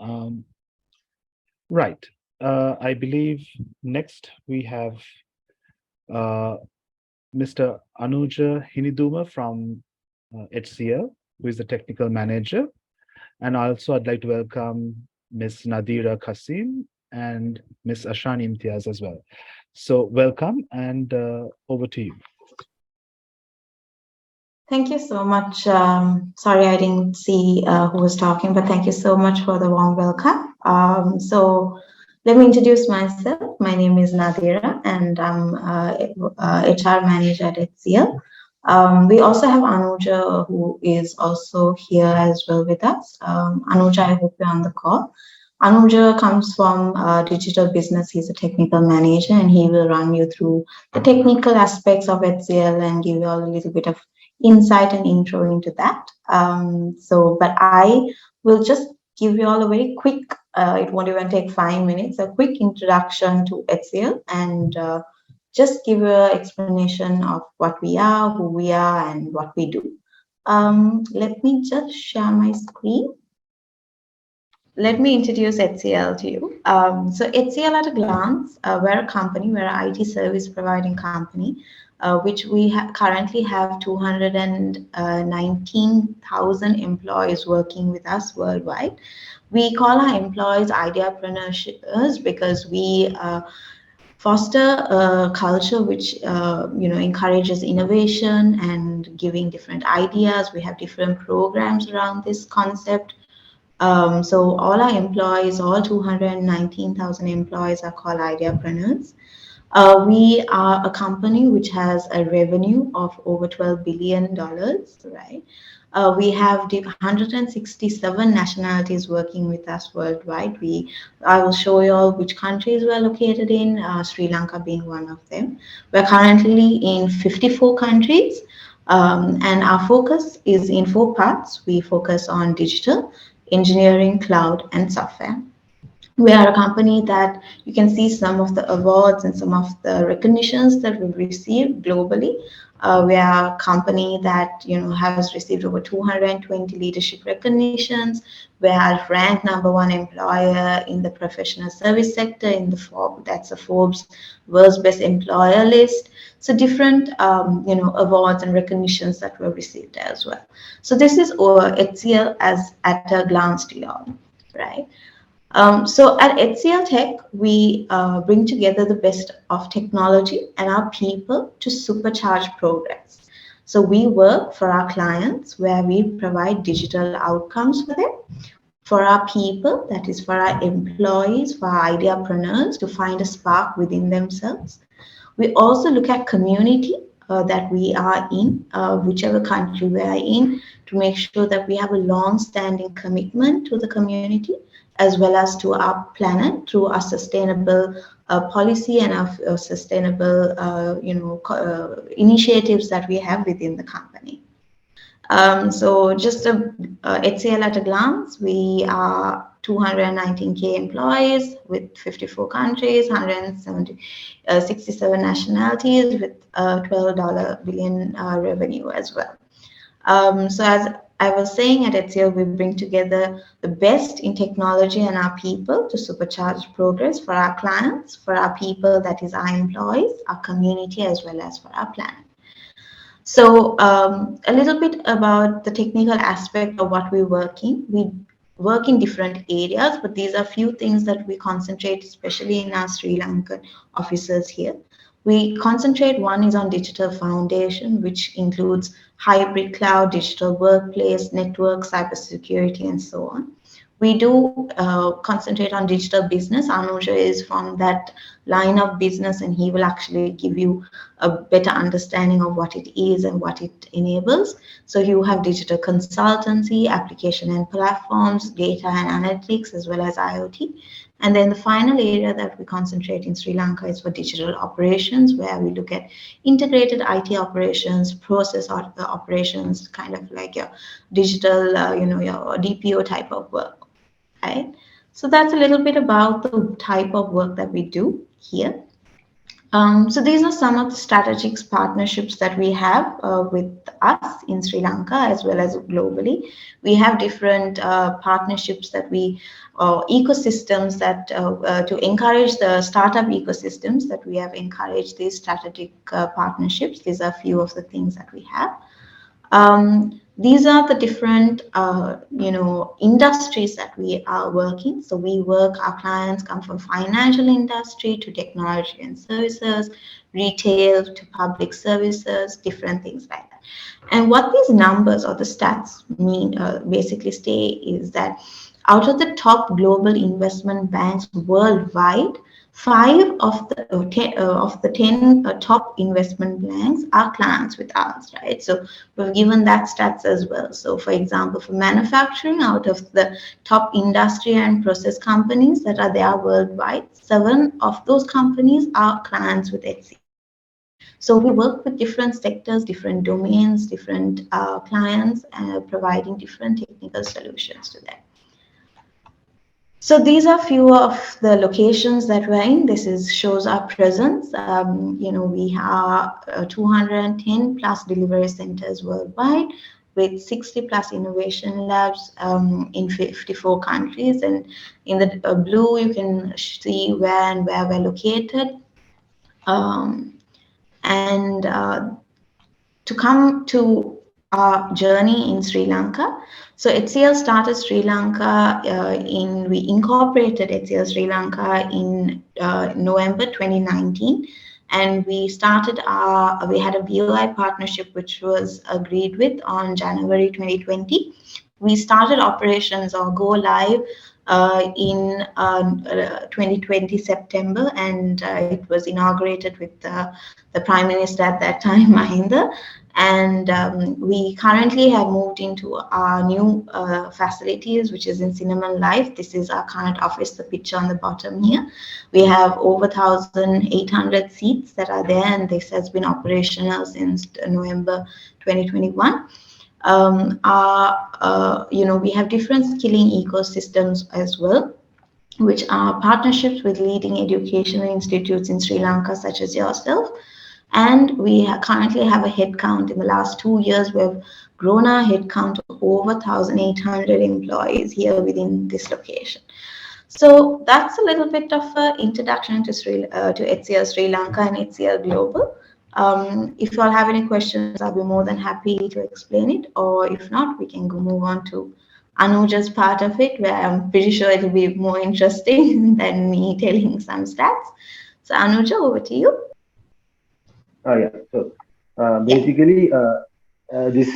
Um, right. I believe next we have uh, Mr. Anuja Hiniduma from HCL, who is the technical manager. And also, I'd like to welcome Ms. Nadira Kasim and Ms. Ashani Imtiaz as well. So, welcome and over to you. Thank you so much. Sorry, I didn't see who was talking, but thank you so much for the warm welcome. Let me introduce myself. My name is Nadira, and I'm HR manager at HCL. We also have Anuja, who is also here as well with us. Anuja, I hope you're on the call. Anuja comes from digital business. He's a technical manager, and he will run you through the technical aspects of HCL and give you all a little bit of insight and intro into that. But I will just give you all a very quick, it won't even take 5 minutes, a quick introduction to HCL and just give you an explanation of what we are, who we are, and what we do. Let me just share my screen. Let me introduce HCL to you. HCL at a glance, we're a company, we're an IT service providing company, which we currently have 219,000 employees working with us worldwide. We call our employees ideapreneurs because we foster a culture which encourages innovation and giving different ideas. We have different programs around this concept. So all our employees, all 219,000 employees are called ideapreneurs. We are a company which has a revenue of over $12 billion, right? We have 167 nationalities working with us worldwide. I will show you all which countries we're located in, Sri Lanka being one of them. We're currently in 54 countries, and our focus is in four parts. We focus on digital, engineering, cloud, and software. We are a company that you can see some of the awards and some of the recognitions that we've received globally. We are a company that has received over 220 leadership recognitions. We are ranked number one employer in the professional service sector in the that's a Forbes World's Best Employer list. So different awards and recognitions that we've received as well. So this is our HCL as at a glance to y'all, right? So at HCL Tech, we bring together the best of technology and our people to supercharge progress. So we work for our clients where we provide digital outcomes for them, for our people, that is for our employees, for our ideapreneurs to find a spark within themselves. We also look at community that we are in, whichever country we are in, to make sure that we have a long-standing commitment to the community as well as to our planet through our sustainable policy and our sustainable, initiatives that we have within the company. So just HCL at a glance, we are 219K employees with 54 countries, 167 nationalities with $12 billion revenue as well. So as I was saying, at HCL, we bring together the best in technology and our people to supercharge progress for our clients, for our people, that is our employees, our community, as well as for our planet. So a little bit about the technical aspect of what we work in. We work in different areas, but these are few things that we concentrate, especially in our Sri Lankan offices here. We concentrate, one is on digital foundation, which includes hybrid cloud, digital workplace, network, cybersecurity, and so on. We do concentrate on digital business. Anuja is from that line of business, and he will actually give you a better understanding of what it is and what it enables. So you have digital consultancy, application and platforms, data and analytics, as well as IoT. And then the final area that we concentrate in Sri Lanka is for digital operations, where we look at integrated IT operations, process operations, kind of like your digital, your DPO type of work, right? So that's a little bit about the type of work that we do here. So these are some of the strategic partnerships that we have with us in Sri Lanka as well as globally. We have different partnerships that we ecosystems that to encourage the startup ecosystems that we have encouraged these strategic partnerships. These are a few of the things that we have. These are the different industries that we are working. So we work, our clients come from financial industry to technology and services, retail to public services, different things like that. And what these numbers or the stats mean basically say is that out of the top global investment banks worldwide, five of the 10 top investment banks are clients with us, right? So we've given that stats as well. So for example, for manufacturing, out of the top industry and process companies that are there worldwide, seven of those companies are clients with HCL. So we work with different sectors, different domains, different clients, providing different technical solutions to them. So these are few of the locations that we're in. This is shows our presence. We have 210 plus delivery centers worldwide with 60 plus innovation labs in 54 countries. And in the blue, you can see where we're located. Um, and to come to our journey in Sri Lanka. So HCL started Sri Lanka we incorporated HCL Sri Lanka in November 2019. And we had a BOI partnership which was agreed with on January 2020. We started operations or go live in 2020 September, and it was inaugurated with the Prime Minister at that time, Mahinda. And we currently have moved into our new facilities, which is in Cinnamon Life. This is our current office, the picture on the bottom here. We have over 1,800 seats that are there, and this has been operational since November 2021. We have different skilling ecosystems as well, which are partnerships with leading educational institutes in Sri Lanka, such as yourself. And we currently have a headcount. In the last 2 years, we've grown our headcount to over 1,800 employees here within this location. So that's a little bit of an introduction to HCL Sri Lanka and HCL Global. If you all have any questions, I'll be more than happy to explain it. Or if not, we can move on to Anuja's part of it, where I'm pretty sure it'll be more interesting than me telling some stats. So Anuja, over to you. Yeah. So Yeah. basically, this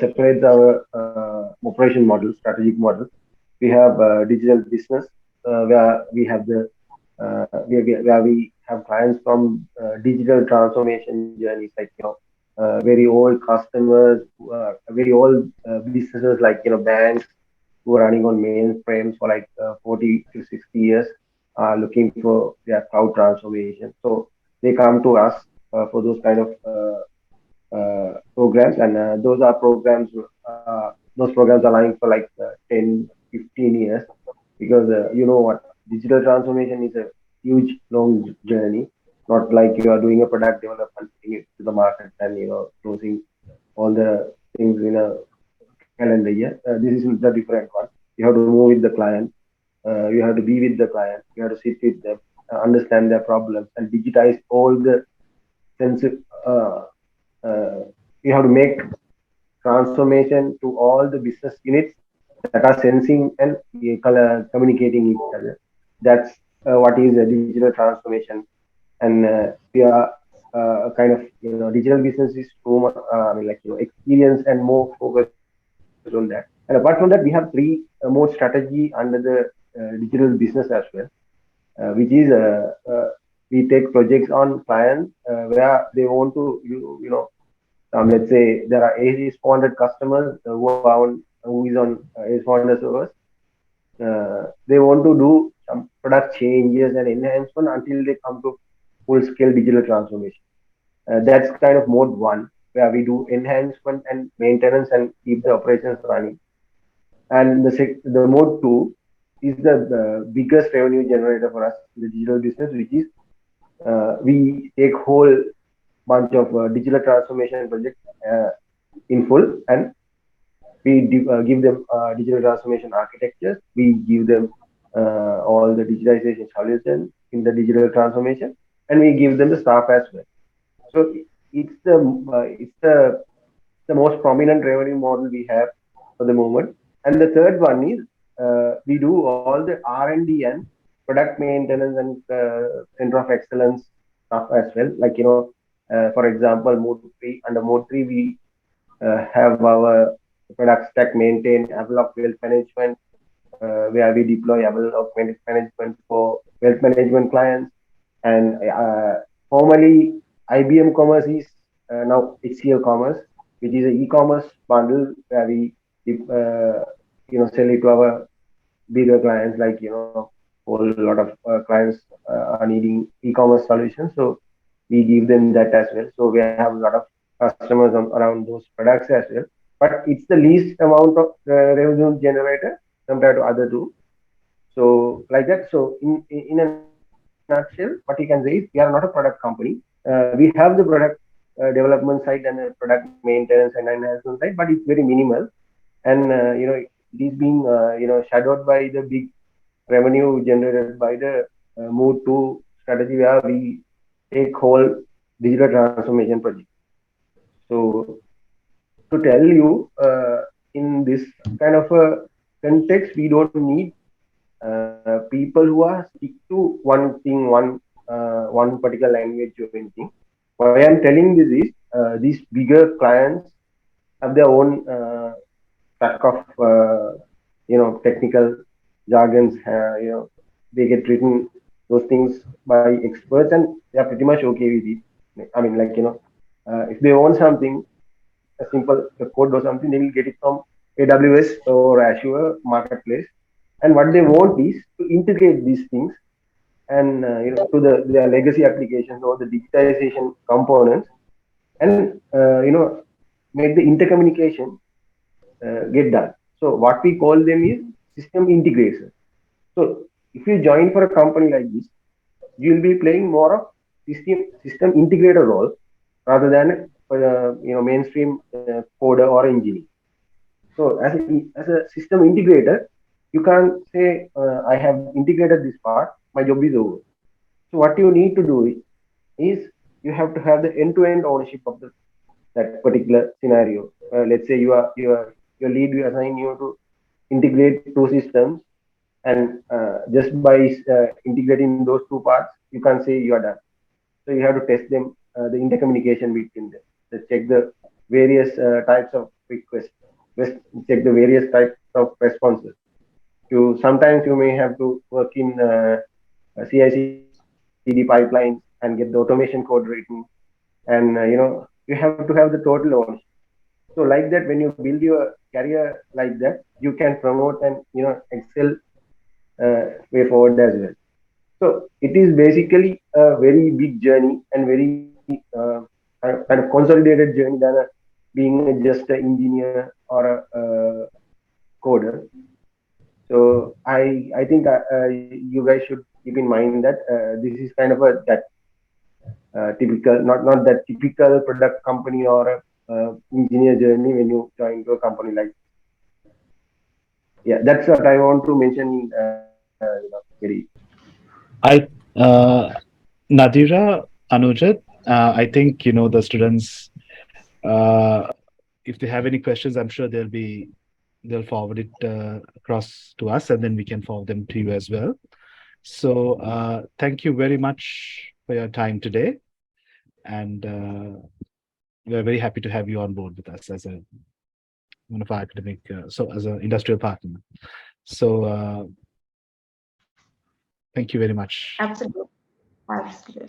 separates our operation model, strategic model. We have digital business where we have where we have clients from digital transformation journeys, like very old customers, very old businesses, like banks who are running on mainframes for like 40 to 60 years, are looking for their cloud transformation. So they come to us for those kind of programs, and those programs are running for like 10, 15 years, because you know what, digital transformation is a huge long journey, not like you are doing a product development, bringing it to the market and closing all the things in a calendar year. This is the different one. You have to move with the client, you have to be with the client, you have to sit with them, understand their problems, and digitize all the sensitive. Uh, you have to make transformation to all the business units that are sensing and communicating each other. That's what is a digital transformation. And we are kind of, digital business is so much, experience and more focused on that. And apart from that, we have three more strategy under the digital business as well, which is we take projects on clients where they want to, let's say there are AS400 customers who is on AS400 servers. They want to do some product changes and enhancement until they come to full scale digital transformation. That's kind of mode one, where we do enhancement and maintenance and keep the operations running. And the mode 2 is the biggest revenue generator for us in the digital business, which is we take whole bunch of digital transformation projects in full, and we give them digital transformation architectures. We give them all the digitization solutions in the digital transformation, and we give them the staff as well. So it's the the most prominent revenue model we have for the moment. And the third one is we do all the R&D and product maintenance and center of excellence stuff as well. Like, for example, mode 3, under mode 3, we have our product stack maintain, develop wealth management, where we deploy develop management for wealth management clients. And formerly, IBM Commerce is now HCL Commerce, which is an e-commerce bundle where we sell it to our bigger clients, like whole lot of clients are needing e-commerce solutions, so we give them that as well. So we have a lot of customers around those products as well, but it's the least amount of revenue generator compared to other two. So like that. So in a nutshell, what you can say is we are not a product company. We have the product development side and the product maintenance and enhancement side, but it's very minimal. And it is being shadowed by the big revenue generated by the move to strategy, where we take whole digital transformation project. So to tell you, in this kind of a context, we don't need people who are stick to one thing, one particular language or anything. Why I'm telling this is these bigger clients have their own stack of technical jargons. They get written those things by experts, and they are pretty much okay with it. I mean, like if they want something, a simple code or something, they will get it from AWS or Azure Marketplace. And what they want is to integrate these things and to their legacy applications or the digitization components, and make the intercommunication get done. So what we call them is system integration. So if you join for a company like this, you will be playing more of system integrator role rather than mainstream coder or engineer. So as a system integrator, you can't say I have integrated this part, my job is over. So what you need to do is you have to have the end-to-end ownership of that particular scenario. Let's say your lead will assign you to integrate two systems, and just by integrating those two parts, you can't say you are done. So you have to test them, the intercommunication between them. So check the various types of requests, check the various types of responses. Sometimes you may have to work in CI/CD pipelines and get the automation code written, and you have to have the total ownership. So like that, when you build your career like that, you can promote and excel way forward as well. So it is basically a very big journey and very kind of consolidated journey than being just an engineer or a coder. So I think you guys should keep in mind that this is kind of a that typical, not that typical product company or a engineer journey when you join to a company like. Yeah, that's what I want to mention. Very. I, Nadira, Anujat, I think the students. Uh, if they have any questions, I'm sure they'll forward it across to us, and then we can forward them to you as well. So thank you very much for your time today, and we are very happy to have you on board with us as a one of our academic, so as an industrial partner. So thank you very much. Absolutely. Absolutely.